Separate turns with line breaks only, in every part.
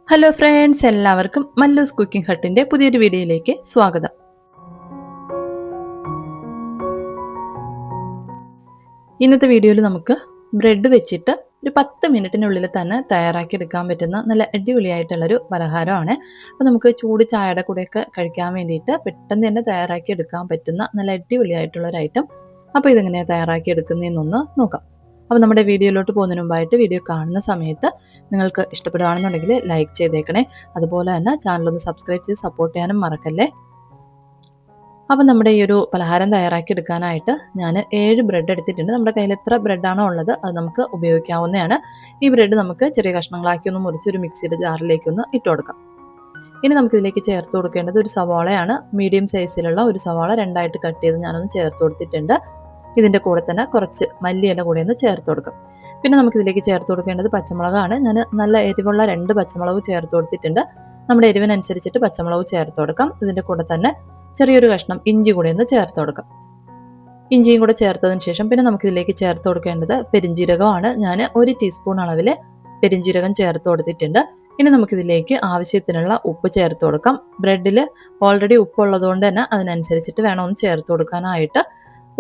Hello friends, എല്ലാവർക്കും Mallus cooking ഹട്ടിൻ്റെ പുതിയൊരു വീഡിയോയിലേക്ക് സ്വാഗതം. ഇന്നത്തെ വീഡിയോയിൽ നമുക്ക് ബ്രെഡ് വെച്ചിട്ട് ഒരു 10 മിനിറ്റിനുള്ളിൽ തന്നെ തയ്യാറാക്കി എടുക്കാൻ പറ്റുന്ന നല്ല അടിപൊളിയായിട്ടുള്ളൊരു പലഹാരമാണ്. അപ്പോൾ നമുക്ക് ചൂട് ചായയുടെ കൂടെയൊക്കെ കഴിക്കാൻ വേണ്ടിയിട്ട് പെട്ടെന്ന് തന്നെ തയ്യാറാക്കി എടുക്കാൻ പറ്റുന്ന നല്ല അടിപൊളിയായിട്ടുള്ളൊരു ഐറ്റം. അപ്പോൾ ഇതെങ്ങനെയാണ് തയ്യാറാക്കി എടുക്കുന്നതെന്നൊന്ന് നോക്കാം. അപ്പോൾ നമ്മുടെ വീഡിയോയിലോട്ട് പോകുന്നതിന് മുമ്പായിട്ട് വീഡിയോ കാണുന്ന സമയത്ത് നിങ്ങൾക്ക് ഇഷ്ടപ്പെടുകയാണെന്നുണ്ടെങ്കിൽ ലൈക്ക് ചെയ്തേക്കണേ. അതുപോലെ തന്നെ ചാനലൊന്ന് സബ്സ്ക്രൈബ് ചെയ്ത് സപ്പോർട്ട് ചെയ്യാനും മറക്കല്ലേ. അപ്പോൾ നമ്മുടെ ഈ ഒരു പലഹാരം തയ്യാറാക്കി എടുക്കാനായിട്ട് ഞാൻ 7 ബ്രെഡ് എടുത്തിട്ടുണ്ട്. നമ്മുടെ കയ്യിൽ എത്ര ബ്രെഡാണോ ഉള്ളത് അത് നമുക്ക് ഉപയോഗിക്കാവുന്നതാണ്. ഈ ബ്രെഡ് നമുക്ക് ചെറിയ കഷ്ണങ്ങളാക്കി ഒന്ന് മുറിച്ച് ഒരു മിക്സിയുടെ ജാറിലേക്കൊന്ന് ഇട്ട് കൊടുക്കാം. ഇനി നമുക്കിതിലേക്ക് ചേർത്ത് കൊടുക്കേണ്ടത് ഒരു സവാളയാണ്. മീഡിയം സൈസിലുള്ള ഒരു സവാള 2ആയിട്ട് കട്ട് ചെയ്ത് ഞാനൊന്ന് ചേർത്ത് കൊടുത്തിട്ടുണ്ട്. ഇതിൻ്റെ കൂടെ തന്നെ കുറച്ച് മല്ലിയില കൂടെ ഒന്ന് ചേർത്ത് കൊടുക്കും. പിന്നെ നമുക്കിതിലേക്ക് ചേർത്ത് കൊടുക്കേണ്ടത് പച്ചമുളകാണ്. ഞാൻ നല്ല എരിവുള്ള 2 പച്ചമുളക് ചേർത്ത് കൊടുത്തിട്ടുണ്ട്. നമ്മുടെ എരിവിനനുസരിച്ചിട്ട് പച്ചമുളക് ചേർത്ത് കൊടുക്കാം. ഇതിൻ്റെ കൂടെ തന്നെ ചെറിയൊരു കഷ്ണം ഇഞ്ചി കൂടെ ഒന്ന് ചേർത്ത് കൊടുക്കാം. ഇഞ്ചിയും കൂടെ ചേർത്തതിന് ശേഷം പിന്നെ നമുക്കിതിലേക്ക് ചേർത്ത് കൊടുക്കേണ്ടത് പെരിഞ്ജീരകമാണ്. ഞാൻ 1 ടീസ്പൂൺ അളവിൽ പെരിഞ്ജീരകം ചേർത്ത് കൊടുത്തിട്ടുണ്ട്. ഇനി നമുക്കിതിലേക്ക് ആവശ്യത്തിനുള്ള ഉപ്പ് ചേർത്ത് കൊടുക്കാം. ബ്രെഡിൽ ഓൾറെഡി ഉപ്പുള്ളതുകൊണ്ട് തന്നെ അതിനനുസരിച്ചിട്ട് വേണം ഒന്ന് ചേർത്ത് കൊടുക്കാനായിട്ട്.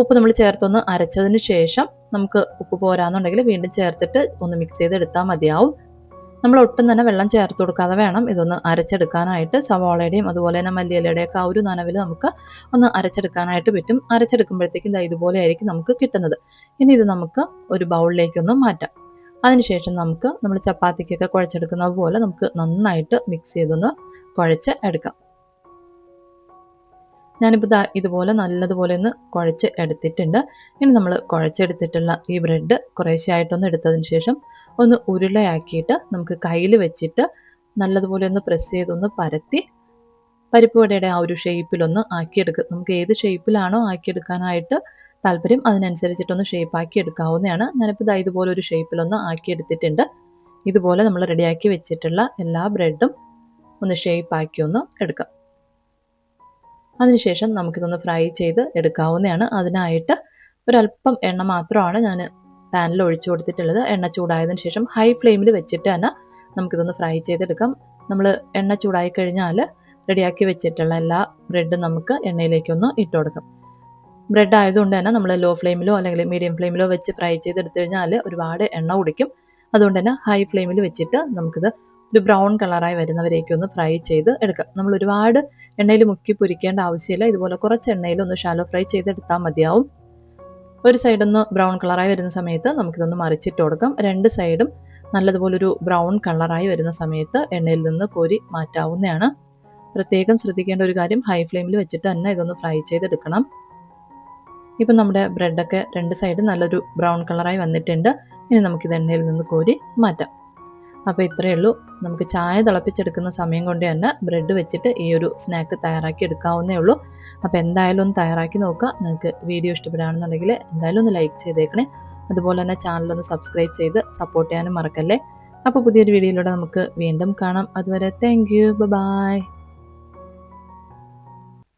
ഉപ്പ് നമ്മൾ ചേർത്തൊന്ന് അരച്ചതിന് ശേഷം നമുക്ക് ഉപ്പ് പോരാന്നുണ്ടെങ്കിൽ വീണ്ടും ചേർത്തിട്ട് ഒന്ന് മിക്സ് ചെയ്തെടുത്താൽ മതിയാവും. നമ്മൾ ഒട്ടും തന്നെ വെള്ളം ചേർത്ത് കൊടുക്കാതെ വേണം ഇതൊന്ന് അരച്ചെടുക്കാനായിട്ട്. സവാളയുടെയും അതുപോലെ തന്നെ മല്ലിയിലയുടെയൊക്കെ ആ ഒരു നനവിൽ നമുക്ക് ഒന്ന് അരച്ചെടുക്കാനായിട്ട് പറ്റും. അരച്ചെടുക്കുമ്പോഴത്തേക്കും ഇതുപോലെ ആയിരിക്കും നമുക്ക് കിട്ടുന്നത്. ഇനി ഇത് നമുക്ക് ഒരു ബൗളിലേക്കൊന്ന് മാറ്റാം. അതിനുശേഷം നമുക്ക് നമ്മൾ ചപ്പാത്തിക്കൊക്കെ കുഴച്ചെടുക്കുന്നത് പോലെ നമുക്ക് നന്നായിട്ട് മിക്സ് ചെയ്തൊന്ന് കുഴച്ച് എടുക്കാം. ഞാനിപ്പോൾ ഇതുപോലെ നല്ലതുപോലെ ഒന്ന് കുഴച്ച് എടുത്തിട്ടുണ്ട്. ഇനി നമ്മൾ കുഴച്ചെടുത്തിട്ടുള്ള ഈ ബ്രെഡ് കുറേശ്ശെയായിട്ടൊന്ന് എടുത്തതിന് ശേഷം ഒന്ന് ഉരുളയാക്കിയിട്ട് നമുക്ക് കയ്യിൽ വെച്ചിട്ട് നല്ലതുപോലെ ഒന്ന് പ്രസ് ചെയ്തൊന്ന് പരത്തി പരിപ്പ് വടയുടെ ആ ഒരു ഷേപ്പിലൊന്ന് ആക്കിയെടുക്കുക. നമുക്ക് ഏത് ഷേപ്പിലാണോ ആക്കിയെടുക്കാനായിട്ട് താല്പര്യം അതിനനുസരിച്ചിട്ടൊന്ന് ഷേപ്പാക്കി എടുക്കാവുന്നതാണ്. ഞാനിപ്പോൾ ഇതുപോലെ ഒരു ഷേപ്പിലൊന്ന് ആക്കിയെടുത്തിട്ടുണ്ട്. ഇതുപോലെ നമ്മൾ റെഡിയാക്കി വെച്ചിട്ടുള്ള എല്ലാ ബ്രെഡും ഒന്ന് ഷേപ്പാക്കി ഒന്ന് എടുക്കാം. അതിനുശേഷം നമുക്കിതൊന്ന് ഫ്രൈ ചെയ്ത് എടുക്കാവുന്നതാണ്. അതിനായിട്ട് ഒരല്പം എണ്ണ മാത്രമാണ് ഞാൻ പാനിൽ ഒഴിച്ചു കൊടുത്തിട്ടുള്ളത്. എണ്ണ ചൂടായതിനു ശേഷം ഹൈ ഫ്ലെയിമിൽ വെച്ചിട്ട് തന്നെ നമുക്കിതൊന്ന് ഫ്രൈ ചെയ്തെടുക്കാം. നമ്മൾ എണ്ണ ചൂടായി കഴിഞ്ഞാൽ റെഡിയാക്കി വെച്ചിട്ടുള്ള എല്ലാ ബ്രെഡും നമുക്ക് എണ്ണയിലേക്കൊന്ന് ഇട്ട് കൊടുക്കാം. ബ്രെഡ് ആയതുകൊണ്ട് തന്നെ നമ്മൾ ലോ ഫ്ലെയിമിലോ അല്ലെങ്കിൽ മീഡിയം ഫ്ലെയിമിലോ വെച്ച് ഫ്രൈ ചെയ്തെടുത്തു കഴിഞ്ഞാൽ ഒരുപാട് എണ്ണ കുടിക്കും. അതുകൊണ്ട് തന്നെ ഹൈ ഫ്ലെയിമിൽ വെച്ചിട്ട് നമുക്കിത് ഒരു ബ്രൗൺ കളറായി വരുന്നവരേക്ക് ഒന്ന് ഫ്രൈ ചെയ്ത് എടുക്കാം. നമ്മൾ ഒരുപാട് എണ്ണയിൽ മുക്കി പൊരിക്കേണ്ട ആവശ്യമില്ല. ഇതുപോലെ കുറച്ച് എണ്ണയിൽ ഒന്ന് ഷാലോ ഫ്രൈ ചെയ്തെടുത്താൽ മതിയാവും. ഒരു സൈഡൊന്ന് ബ്രൗൺ കളറായി വരുന്ന സമയത്ത് നമുക്കിതൊന്ന് മറിച്ചിട്ട് കൊടുക്കാം. 2 സൈഡും നല്ലതുപോലൊരു ബ്രൗൺ കളറായി വരുന്ന സമയത്ത് എണ്ണയിൽ നിന്ന് കോരി മാറ്റാവുന്നതാണ്. പ്രത്യേകം ശ്രദ്ധിക്കേണ്ട ഒരു കാര്യം ഹൈ ഫ്ലെയിമിൽ വെച്ചിട്ട് തന്നെ ഇതൊന്ന് ഫ്രൈ ചെയ്തെടുക്കണം. ഇപ്പം നമ്മുടെ ബ്രെഡൊക്കെ 2 സൈഡും നല്ലൊരു ബ്രൗൺ കളറായി വന്നിട്ടുണ്ട്. ഇനി നമുക്കിത് എണ്ണയിൽ നിന്ന് കോരി മാറ്റാം. അപ്പോൾ ഇത്രയേ ഉള്ളൂ. നമുക്ക് ചായ തിളപ്പിച്ചെടുക്കുന്ന സമയം കൊണ്ട് തന്നെ ബ്രെഡ് വെച്ചിട്ട് ഈ ഒരു സ്നാക്ക് തയ്യാറാക്കി എടുക്കാവുന്നേ ഉള്ളൂ. അപ്പോൾ എന്തായാലും ഒന്ന് തയ്യാറാക്കി നോക്കുക. നിങ്ങൾക്ക് വീഡിയോ ഇഷ്ടപ്പെടുകയാണെന്നുണ്ടെങ്കിൽ എന്തായാലും ഒന്ന് ലൈക്ക് ചെയ്തേക്കണേ. അതുപോലെ തന്നെ ചാനലൊന്ന് സബ്സ്ക്രൈബ് ചെയ്ത് സപ്പോർട്ട് ചെയ്യാനും മറക്കല്ലേ. അപ്പോൾ പുതിയൊരു വീഡിയോയിലൂടെ നമുക്ക് വീണ്ടും കാണാം. അതുവരെ താങ്ക് യു, ബൈ.